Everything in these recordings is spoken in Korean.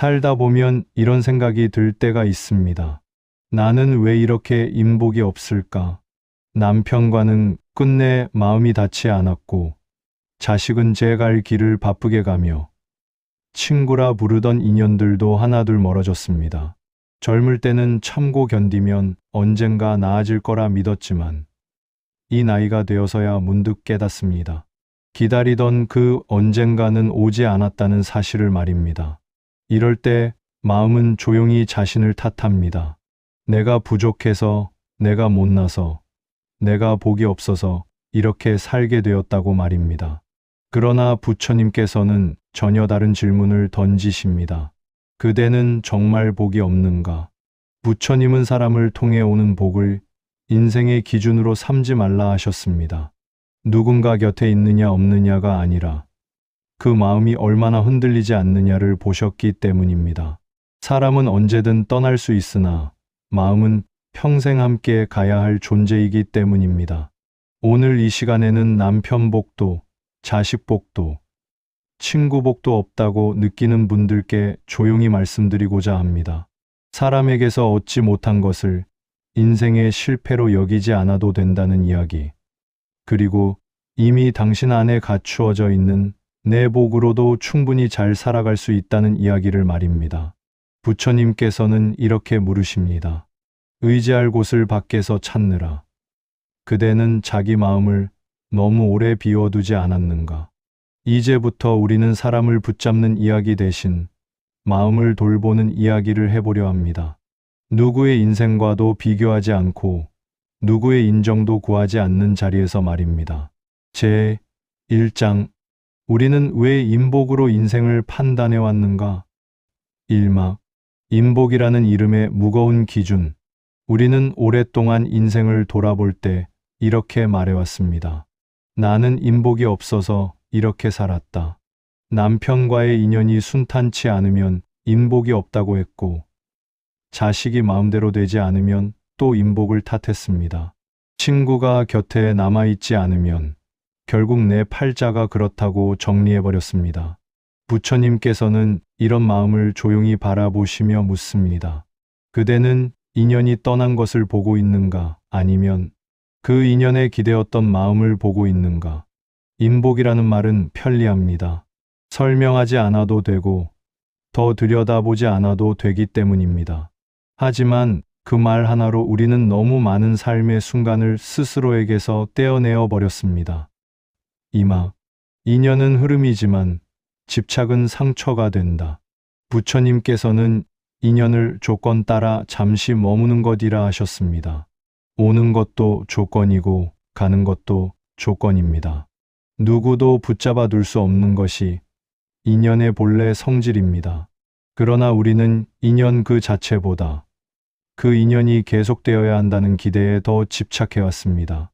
살다 보면 이런 생각이 들 때가 있습니다. 나는 왜 이렇게 인복이 없을까? 남편과는 끝내 마음이 닿지 않았고, 자식은 제 갈 길을 바쁘게 가며, 친구라 부르던 인연들도 하나둘 멀어졌습니다. 젊을 때는 참고 견디면 언젠가 나아질 거라 믿었지만, 이 나이가 되어서야 문득 깨닫습니다. 기다리던 그 언젠가는 오지 않았다는 사실을 말입니다. 이럴 때 마음은 조용히 자신을 탓합니다. 내가 부족해서, 내가 못나서, 내가 복이 없어서 이렇게 살게 되었다고 말입니다. 그러나 부처님께서는 전혀 다른 질문을 던지십니다. 그대는 정말 복이 없는가? 부처님은 사람을 통해 오는 복을 인생의 기준으로 삼지 말라 하셨습니다. 누군가 곁에 있느냐 없느냐가 아니라 그 마음이 얼마나 흔들리지 않느냐를 보셨기 때문입니다. 사람은 언제든 떠날 수 있으나 마음은 평생 함께 가야 할 존재이기 때문입니다. 오늘 이 시간에는 남편 복도, 자식 복도, 친구 복도 없다고 느끼는 분들께 조용히 말씀드리고자 합니다. 사람에게서 얻지 못한 것을 인생의 실패로 여기지 않아도 된다는 이야기. 그리고 이미 당신 안에 갖추어져 있는 내 복으로도 충분히 잘 살아갈 수 있다는 이야기를 말입니다. 부처님께서는 이렇게 물으십니다. 의지할 곳을 밖에서 찾느라. 그대는 자기 마음을 너무 오래 비워두지 않았는가? 이제부터 우리는 사람을 붙잡는 이야기 대신 마음을 돌보는 이야기를 해보려 합니다. 누구의 인생과도 비교하지 않고 누구의 인정도 구하지 않는 자리에서 말입니다. 제 1장 우리는 왜 인복으로 인생을 판단해 왔는가? 1막 인복이라는 이름의 무거운 기준. 우리는 오랫동안 인생을 돌아볼 때 이렇게 말해왔습니다. 나는 인복이 없어서 이렇게 살았다. 남편과의 인연이 순탄치 않으면 인복이 없다고 했고, 자식이 마음대로 되지 않으면 또 인복을 탓했습니다. 친구가 곁에 남아있지 않으면 결국 내 팔자가 그렇다고 정리해버렸습니다. 부처님께서는 이런 마음을 조용히 바라보시며 묻습니다. 그대는 인연이 떠난 것을 보고 있는가? 아니면 그 인연에 기대었던 마음을 보고 있는가? 인복이라는 말은 편리합니다. 설명하지 않아도 되고 더 들여다보지 않아도 되기 때문입니다. 하지만 그 말 하나로 우리는 너무 많은 삶의 순간을 스스로에게서 떼어내어 버렸습니다. 이막 인연은 흐름이지만 집착은 상처가 된다. 부처님께서는 인연을 조건 따라 잠시 머무는 것이라 하셨습니다. 오는 것도 조건이고 가는 것도 조건입니다. 누구도 붙잡아 둘 수 없는 것이 인연의 본래 성질입니다. 그러나 우리는 인연 그 자체보다 그 인연이 계속되어야 한다는 기대에 더 집착해왔습니다.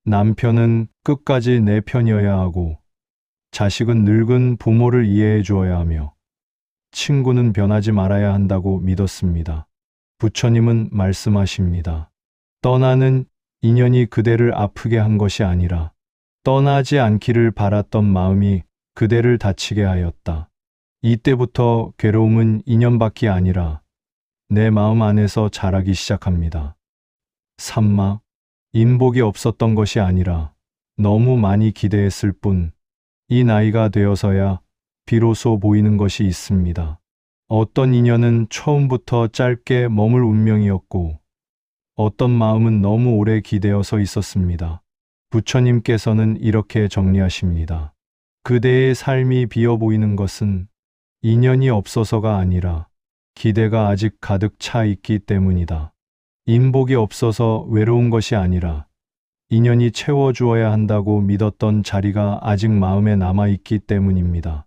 남편은 끝까지 내 편이어야 하고, 자식은 늙은 부모를 이해해 주어야 하며, 친구는 변하지 말아야 한다고 믿었습니다. 부처님은 말씀하십니다. 떠나는 인연이 그대를 아프게 한 것이 아니라 떠나지 않기를 바랐던 마음이 그대를 다치게 하였다. 이때부터 괴로움은 인연밖이 아니라 내 마음 안에서 자라기 시작합니다. 3막 인복이 없었던 것이 아니라 너무 많이 기대했을 뿐, 이 나이가 되어서야 비로소 보이는 것이 있습니다. 어떤 인연은 처음부터 짧게 머물 운명이었고, 어떤 마음은 너무 오래 기대어서 있었습니다. 부처님께서는 이렇게 정리하십니다. 그대의 삶이 비어 보이는 것은 인연이 없어서가 아니라 기대가 아직 가득 차 있기 때문이다. 인복이 없어서 외로운 것이 아니라 인연이 채워주어야 한다고 믿었던 자리가 아직 마음에 남아있기 때문입니다.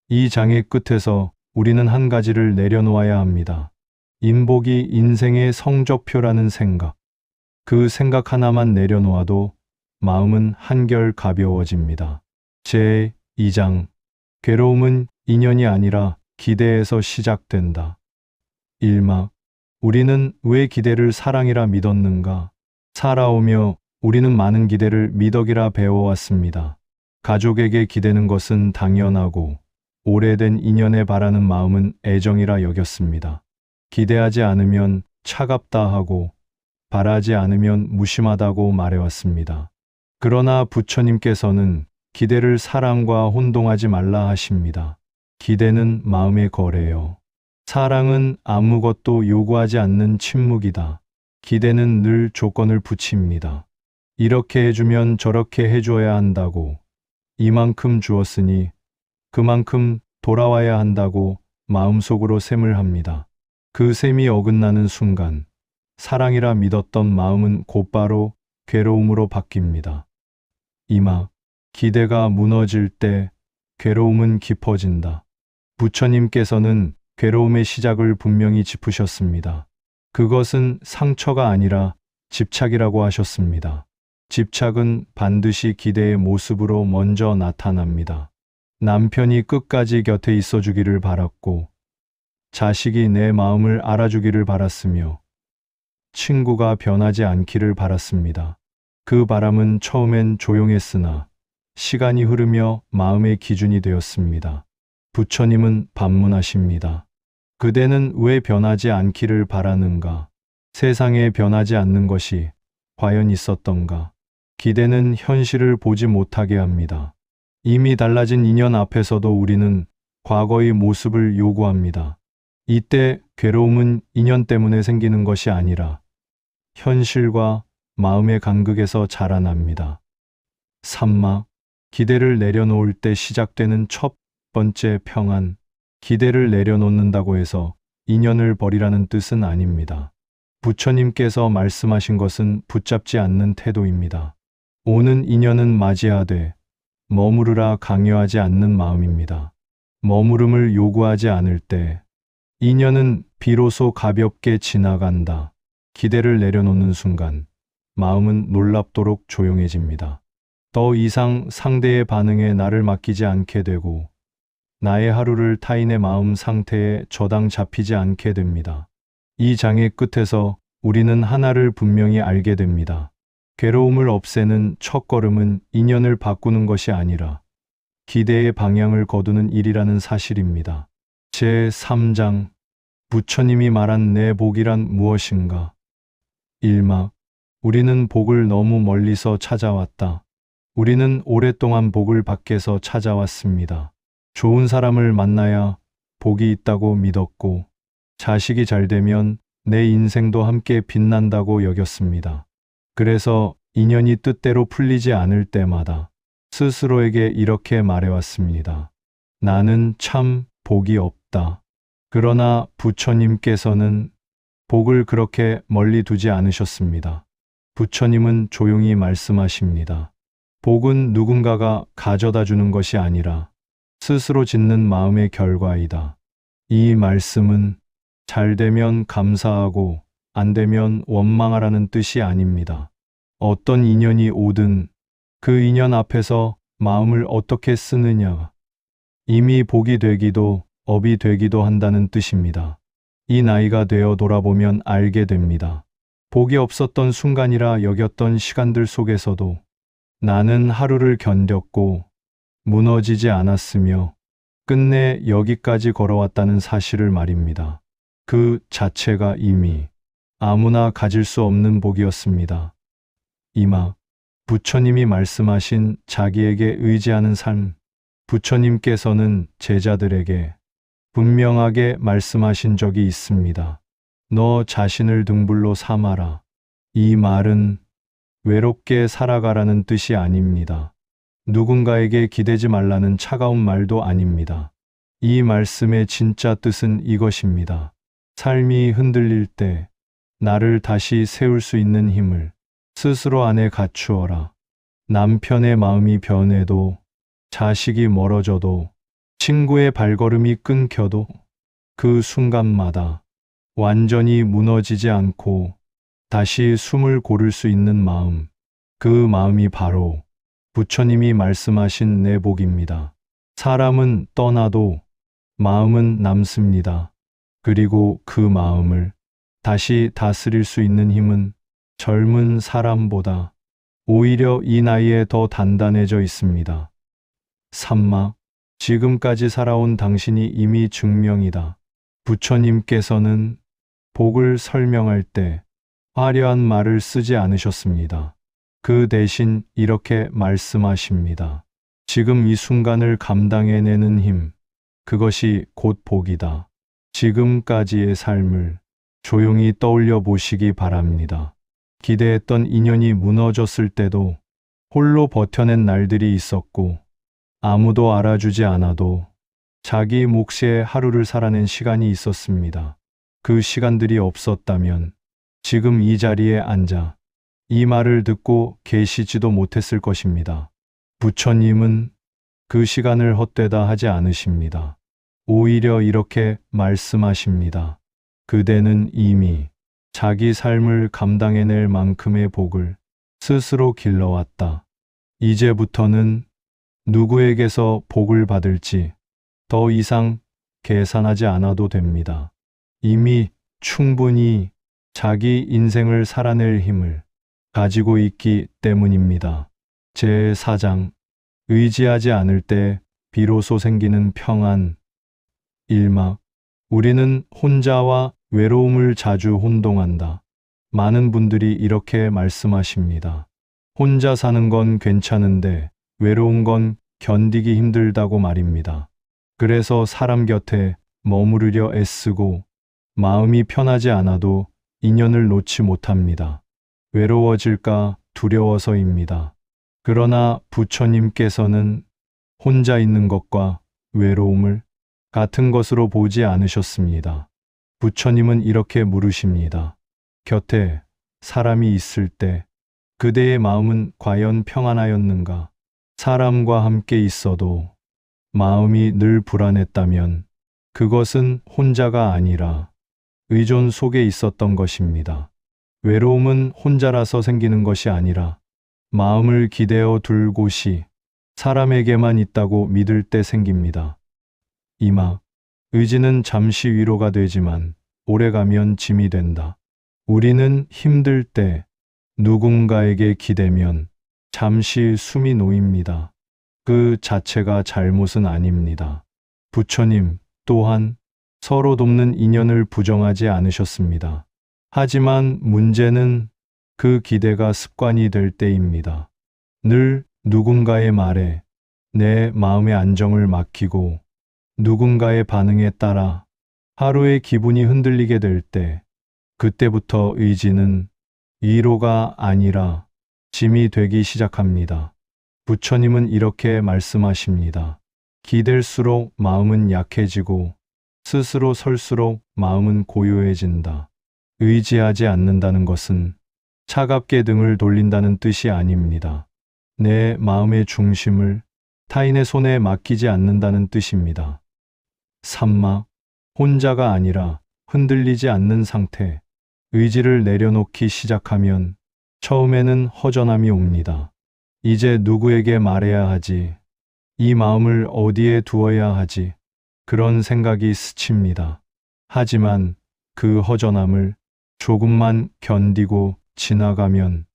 이 장의 끝에서 우리는 한 가지를 내려놓아야 합니다. 인복이 인생의 성적표라는 생각. 그 생각 하나만 내려놓아도 마음은 한결 가벼워집니다. 제 2장 괴로움은 인연이 아니라 기대에서 시작된다. 1막 우리는 왜 기대를 사랑이라 믿었는가? 살아오며 우리는 많은 기대를 미덕이라 배워왔습니다. 가족에게 기대는 것은 당연하고, 오래된 인연에 바라는 마음은 애정이라 여겼습니다. 기대하지 않으면 차갑다 하고 바라지 않으면 무심하다고 말해왔습니다. 그러나 부처님께서는 기대를 사랑과 혼동하지 말라 하십니다. 기대는 마음의 거래요. 사랑은 아무것도 요구하지 않는 침묵이다. 기대는 늘 조건을 붙입니다. 이렇게 해주면 저렇게 해줘야 한다고, 이만큼 주었으니 그만큼 돌아와야 한다고 마음속으로 셈을 합니다. 그 셈이 어긋나는 순간 사랑이라 믿었던 마음은 곧바로 괴로움으로 바뀝니다. 기대가 무너질 때 괴로움은 깊어진다. 부처님께서는 괴로움의 시작을 분명히 짚으셨습니다. 그것은 상처가 아니라 집착이라고 하셨습니다. 집착은 반드시 기대의 모습으로 먼저 나타납니다. 남편이 끝까지 곁에 있어 주기를 바랐고, 자식이 내 마음을 알아주기를 바랐으며, 친구가 변하지 않기를 바랐습니다. 그 바람은 처음엔 조용했으나 시간이 흐르며 마음의 기준이 되었습니다. 부처님은 반문하십니다. 그대는 왜 변하지 않기를 바라는가? 세상에 변하지 않는 것이 과연 있었던가? 기대는 현실을 보지 못하게 합니다. 이미 달라진 인연 앞에서도 우리는 과거의 모습을 요구합니다. 이때 괴로움은 인연 때문에 생기는 것이 아니라 현실과 마음의 간극에서 자라납니다. 기대를 내려놓을 때 시작되는 첫 번째 평안. 기대를 내려놓는다고 해서 인연을 버리라는 뜻은 아닙니다. 부처님께서 말씀하신 것은 붙잡지 않는 태도입니다. 오는 인연은 맞이하되 머무르라 강요하지 않는 마음입니다. 머무름을 요구하지 않을 때 인연은 비로소 가볍게 지나간다. 기대를 내려놓는 순간 마음은 놀랍도록 조용해집니다. 더 이상 상대의 반응에 나를 맡기지 않게 되고 나의 하루를 타인의 마음 상태에 저당 잡히지 않게 됩니다. 이 장의 끝에서 우리는 하나를 분명히 알게 됩니다. 괴로움을 없애는 첫걸음은 인연을 바꾸는 것이 아니라 기대의 방향을 거두는 일이라는 사실입니다. 제3장 부처님이 말한 내 복이란 무엇인가? 1막 우리는 복을 너무 멀리서 찾아왔다. 우리는 오랫동안 복을 밖에서 찾아왔습니다. 좋은 사람을 만나야 복이 있다고 믿었고 자식이 잘 되면 내 인생도 함께 빛난다고 여겼습니다. 그래서 인연이 뜻대로 풀리지 않을 때마다 스스로에게 이렇게 말해왔습니다. 나는 참 복이 없다. 그러나 부처님께서는 복을 그렇게 멀리 두지 않으셨습니다. 부처님은 조용히 말씀하십니다. 복은 누군가가 가져다 주는 것이 아니라 스스로 짓는 마음의 결과이다. 이 말씀은 잘 되면 감사하고 안 되면 원망하라는 뜻이 아닙니다. 어떤 인연이 오든 그 인연 앞에서 마음을 어떻게 쓰느냐, 이미 복이 되기도 업이 되기도 한다는 뜻입니다. 이 나이가 되어 돌아보면 알게 됩니다. 복이 없었던 순간이라 여겼던 시간들 속에서도 나는 하루를 견뎠고 무너지지 않았으며 끝내 여기까지 걸어왔다는 사실을 말입니다. 그 자체가 이미 아무나 가질 수 없는 복이었습니다. 이막 부처님이 말씀하신 자기에게 의지하는 삶. 부처님께서는 제자들에게 분명하게 말씀하신 적이 있습니다. 너 자신을 등불로 삼아라. 이 말은 외롭게 살아가라는 뜻이 아닙니다. 누군가에게 기대지 말라는 차가운 말도 아닙니다. 이 말씀의 진짜 뜻은 이것입니다. 삶이 흔들릴 때 나를 다시 세울 수 있는 힘을 스스로 안에 갖추어라. 남편의 마음이 변해도, 자식이 멀어져도, 친구의 발걸음이 끊겨도 그 순간마다 완전히 무너지지 않고 다시 숨을 고를 수 있는 마음, 그 마음이 바로 부처님이 말씀하신 내 복입니다. 사람은 떠나도 마음은 남습니다. 그리고 그 마음을 다시 다스릴 수 있는 힘은 젊은 사람보다 오히려 이 나이에 더 단단해져 있습니다. 지금까지 살아온 당신이 이미 증명이다. 부처님께서는 복을 설명할 때 화려한 말을 쓰지 않으셨습니다. 그 대신 이렇게 말씀하십니다. 지금 이 순간을 감당해내는 힘, 그것이 곧 복이다. 지금까지의 삶을 조용히 떠올려 보시기 바랍니다. 기대했던 인연이 무너졌을 때도 홀로 버텨낸 날들이 있었고, 아무도 알아주지 않아도 자기 몫의 하루를 살아낸 시간이 있었습니다. 그 시간들이 없었다면 지금 이 자리에 앉아 이 말을 듣고 계시지도 못했을 것입니다. 부처님은 그 시간을 헛되다 하지 않으십니다. 오히려 이렇게 말씀하십니다. 그대는 이미 자기 삶을 감당해낼 만큼의 복을 스스로 길러왔다. 이제부터는 누구에게서 복을 받을지 더 이상 계산하지 않아도 됩니다. 이미 충분히 자기 인생을 살아낼 힘을 가지고 있기 때문입니다. 제4장 의지하지 않을 때 비로소 생기는 평안. 1막 우리는 혼자와 외로움을 자주 혼동한다. 많은 분들이 이렇게 말씀하십니다. 혼자 사는 건 괜찮은데 외로운 건 견디기 힘들다고 말입니다. 그래서 사람 곁에 머무르려 애쓰고 마음이 편하지 않아도 인연을 놓지 못합니다. 외로워질까 두려워서입니다. 그러나 부처님께서는 혼자 있는 것과 외로움을 같은 것으로 보지 않으셨습니다. 부처님은 이렇게 물으십니다. 곁에 사람이 있을 때 그대의 마음은 과연 평안하였는가? 사람과 함께 있어도 마음이 늘 불안했다면 그것은 혼자가 아니라 의존 속에 있었던 것입니다. 외로움은 혼자라서 생기는 것이 아니라 마음을 기대어 둘 곳이 사람에게만 있다고 믿을 때 생깁니다. 이막 의지는 잠시 위로가 되지만 오래가면 짐이 된다. 우리는 힘들 때 누군가에게 기대면 잠시 숨이 놓입니다. 그 자체가 잘못은 아닙니다. 부처님 또한 서로 돕는 인연을 부정하지 않으셨습니다. 하지만 문제는 그 기대가 습관이 될 때입니다. 늘 누군가의 말에 내 마음의 안정을 맡기고 누군가의 반응에 따라 하루의 기분이 흔들리게 될 때, 그때부터 의지는 위로가 아니라 짐이 되기 시작합니다. 부처님은 이렇게 말씀하십니다. 기댈수록 마음은 약해지고 스스로 설수록 마음은 고요해진다. 의지하지 않는다는 것은 차갑게 등을 돌린다는 뜻이 아닙니다. 내 마음의 중심을 타인의 손에 맡기지 않는다는 뜻입니다. 3막 혼자가 아니라 흔들리지 않는 상태. 의지를 내려놓기 시작하면 처음에는 허전함이 옵니다. 이제 누구에게 말해야 하지? 이 마음을 어디에 두어야 하지? 그런 생각이 스칩니다. 하지만 그 허전함을 조금만 견디고 지나가면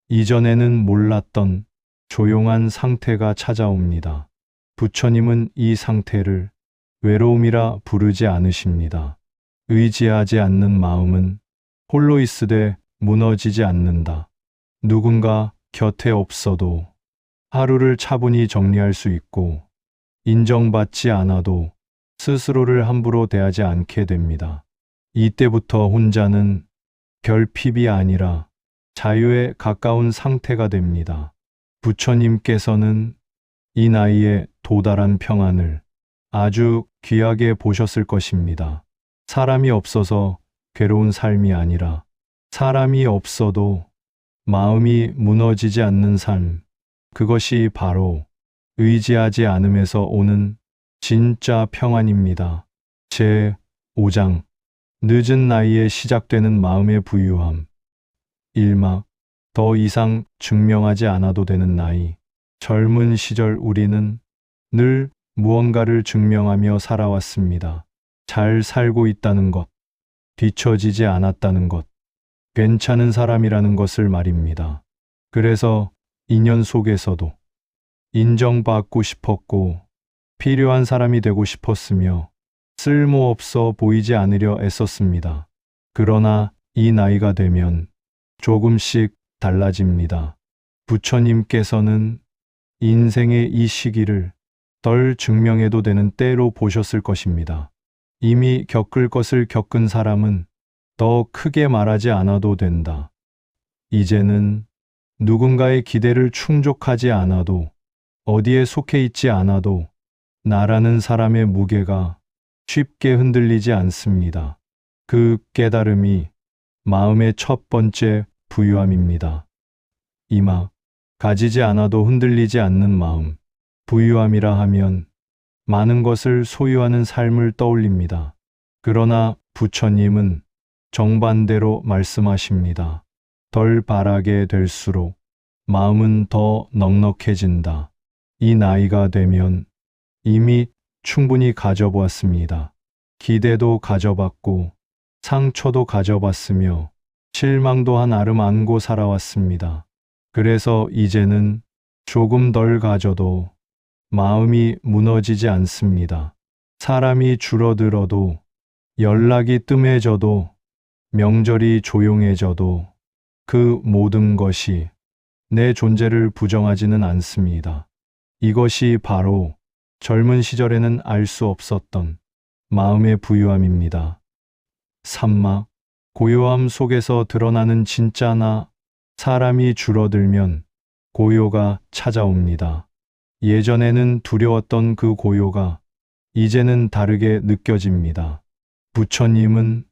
이전에는 몰랐던 조용한 상태가 찾아옵니다. 부처님은 이 상태를 외로움이라 부르지 않으십니다. 의지하지 않는 마음은 홀로 있으되 무너지지 않는다. 누군가 곁에 없어도 하루를 차분히 정리할 수 있고 인정받지 않아도 스스로를 함부로 대하지 않게 됩니다. 이때부터 혼자는 결핍이 아니라 자유에 가까운 상태가 됩니다. 부처님께서는 이 나이에 도달한 평안을 아주 귀하게 보셨을 것입니다. 사람이 없어서 괴로운 삶이 아니라 사람이 없어도 마음이 무너지지 않는 삶, 그것이 바로 의지하지 않음에서 오는 진짜 평안입니다. 제5장 늦은 나이에 시작되는 마음의 부유함. 1막 더 이상 증명하지 않아도 되는 나이. 젊은 시절 우리는 늘 무언가를 증명하며 살아왔습니다. 잘 살고 있다는 것, 뒤처지지 않았다는 것, 괜찮은 사람이라는 것을 말입니다. 그래서 인연 속에서도 인정받고 싶었고 필요한 사람이 되고 싶었으며 쓸모없어 보이지 않으려 애썼습니다. 그러나 이 나이가 되면 조금씩 달라집니다. 부처님께서는 인생의 이 시기를 덜 증명해도 되는 때로 보셨을 것입니다. 이미 겪을 것을 겪은 사람은 더 크게 말하지 않아도 된다. 이제는 누군가의 기대를 충족하지 않아도, 어디에 속해 있지 않아도 나라는 사람의 무게가 쉽게 흔들리지 않습니다. 그 깨달음이 마음의 첫 번째 부유함입니다. 이막 가지지 않아도 흔들리지 않는 마음. 부유함이라 하면 많은 것을 소유하는 삶을 떠올립니다. 그러나 부처님은 정반대로 말씀하십니다. 덜 바라게 될수록 마음은 더 넉넉해진다. 이 나이가 되면 이미 충분히 가져보았습니다. 기대도 가져봤고 상처도 가져봤으며 실망도 한 아름 안고 살아왔습니다. 그래서 이제는 조금 덜 가져도 마음이 무너지지 않습니다. 사람이 줄어들어도, 연락이 뜸해져도, 명절이 조용해져도 그 모든 것이 내 존재를 부정하지는 않습니다. 이것이 바로 젊은 시절에는 알 수 없었던 마음의 부유함입니다. 삼막, 고요함 속에서 드러나는 진짜 나. 사람이 줄어들면 고요가 찾아옵니다. 예전에는 두려웠던 그 고요가 이제는 다르게 느껴집니다. 부처님은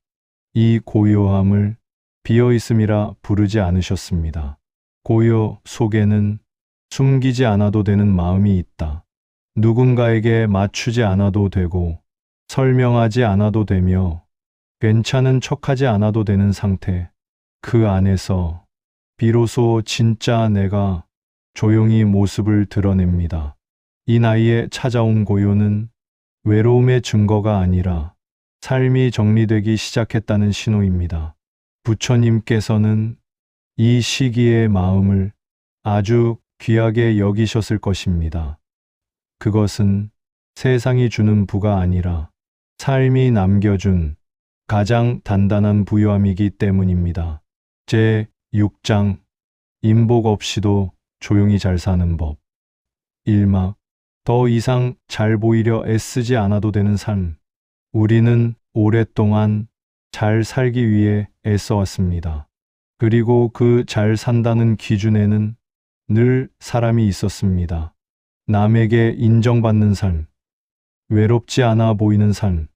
이 고요함을 비어있음이라 부르지 않으셨습니다. 고요 속에는 숨기지 않아도 되는 마음이 있다. 누군가에게 맞추지 않아도 되고, 설명하지 않아도 되며, 괜찮은 척하지 않아도 되는 상태. 그 안에서 비로소 진짜 내가 조용히 모습을 드러냅니다. 이 나이에 찾아온 고요는 외로움의 증거가 아니라 삶이 정리되기 시작했다는 신호입니다. 부처님께서는 이 시기의 마음을 아주 귀하게 여기셨을 것입니다. 그것은 세상이 주는 부가 아니라 삶이 남겨준 가장 단단한 부유함이기 때문입니다. 제6장 인복 없이도 조용히 잘 사는 법. 1막 더 이상 잘 보이려 애쓰지 않아도 되는 삶. 우리는 오랫동안 잘 살기 위해 애써왔습니다. 그리고 그 잘 산다는 기준에는 늘 사람이 있었습니다. 남에게 인정받는 삶, 외롭지 않아 보이는 삶,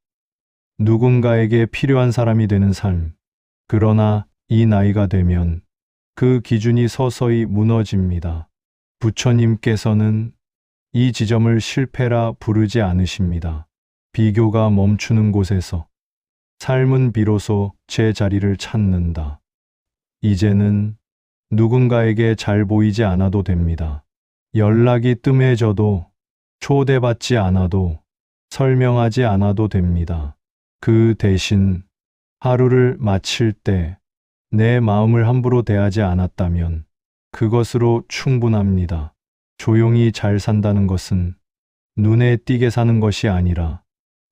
누군가에게 필요한 사람이 되는 삶. 그러나 이 나이가 되면 그 기준이 서서히 무너집니다. 부처님께서는 이 지점을 실패라 부르지 않으십니다. 비교가 멈추는 곳에서 삶은 비로소 제 자리를 찾는다. 이제는 누군가에게 잘 보이지 않아도 됩니다. 연락이 뜸해져도, 초대받지 않아도, 설명하지 않아도 됩니다. 그 대신 하루를 마칠 때 내 마음을 함부로 대하지 않았다면 그것으로 충분합니다. 조용히 잘 산다는 것은 눈에 띄게 사는 것이 아니라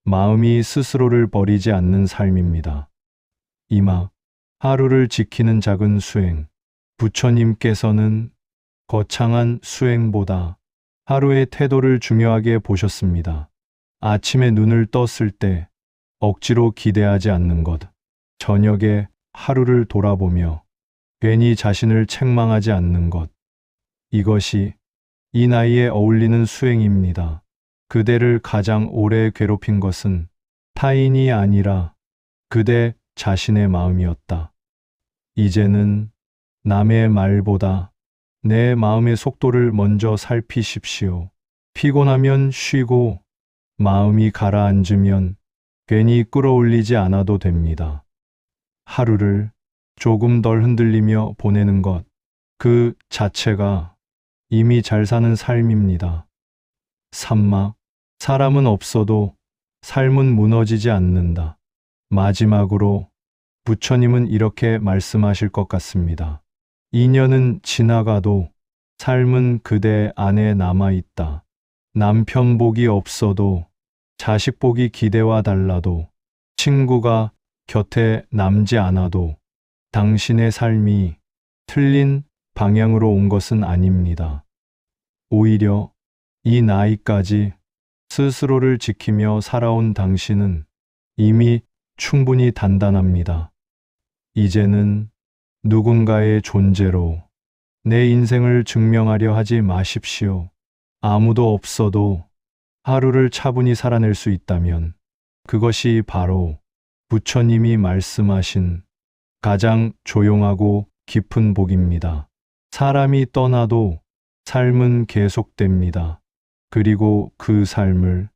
마음이 스스로를 버리지 않는 삶입니다. 이막 하루를 지키는 작은 수행. 부처님께서는 거창한 수행보다 하루의 태도를 중요하게 보셨습니다. 아침에 눈을 떴을 때 억지로 기대하지 않는 것. 저녁에 하루를 돌아보며 괜히 자신을 책망하지 않는 것. 이것이 이 나이에 어울리는 수행입니다. 그대를 가장 오래 괴롭힌 것은 타인이 아니라 그대 자신의 마음이었다. 이제는 남의 말보다 내 마음의 속도를 먼저 살피십시오. 피곤하면 쉬고 마음이 가라앉으면 괜히 끌어올리지 않아도 됩니다. 하루를 조금 덜 흔들리며 보내는 것, 그 자체가 이미 잘 사는 삶입니다. 삼막, 사람은 없어도 삶은 무너지지 않는다. 마지막으로 부처님은 이렇게 말씀하실 것 같습니다. 인연은 지나가도 삶은 그대 안에 남아있다. 남편 복이 없어도, 자식 복이 기대와 달라도, 친구가 곁에 남지 않아도 당신의 삶이 틀린 방향으로 온 것은 아닙니다. 오히려 이 나이까지 스스로를 지키며 살아온 당신은 이미 충분히 단단합니다. 이제는 누군가의 존재로 내 인생을 증명하려 하지 마십시오. 아무도 없어도 하루를 차분히 살아낼 수 있다면 그것이 바로 부처님이 말씀하신 가장 조용하고 깊은 복입니다. 사람이 떠나도 삶은 계속됩니다. 그리고 그 삶을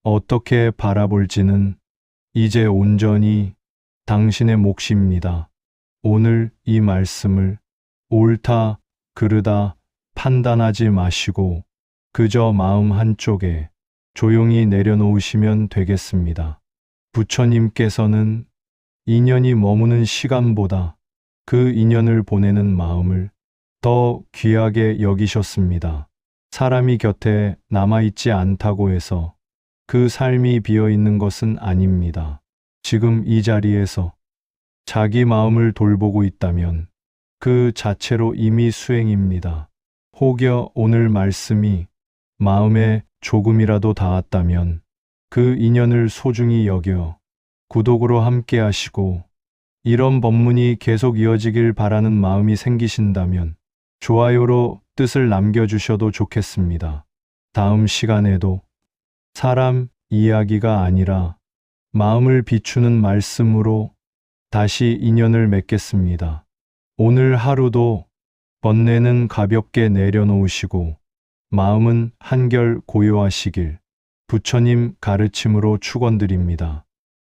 어떻게 바라볼지는 이제 온전히 당신의 몫입니다. 오늘 이 말씀을 옳다, 그르다 판단하지 마시고 그저 마음 한쪽에 조용히 내려놓으시면 되겠습니다. 부처님께서는 인연이 머무는 시간보다 그 인연을 보내는 마음을 더 귀하게 여기셨습니다. 사람이 곁에 남아있지 않다고 해서 그 삶이 비어있는 것은 아닙니다. 지금 이 자리에서 자기 마음을 돌보고 있다면 그 자체로 이미 수행입니다. 혹여 오늘 말씀이 마음에 조금이라도 닿았다면 그 인연을 소중히 여겨 구독으로 함께 하시고, 이런 법문이 계속 이어지길 바라는 마음이 생기신다면 좋아요로 뜻을 남겨주셔도 좋겠습니다. 다음 시간에도 사람 이야기가 아니라 마음을 비추는 말씀으로 다시 인연을 맺겠습니다. 오늘 하루도 번뇌는 가볍게 내려놓으시고 마음은 한결 고요하시길 부처님 가르침으로 축원드립니다.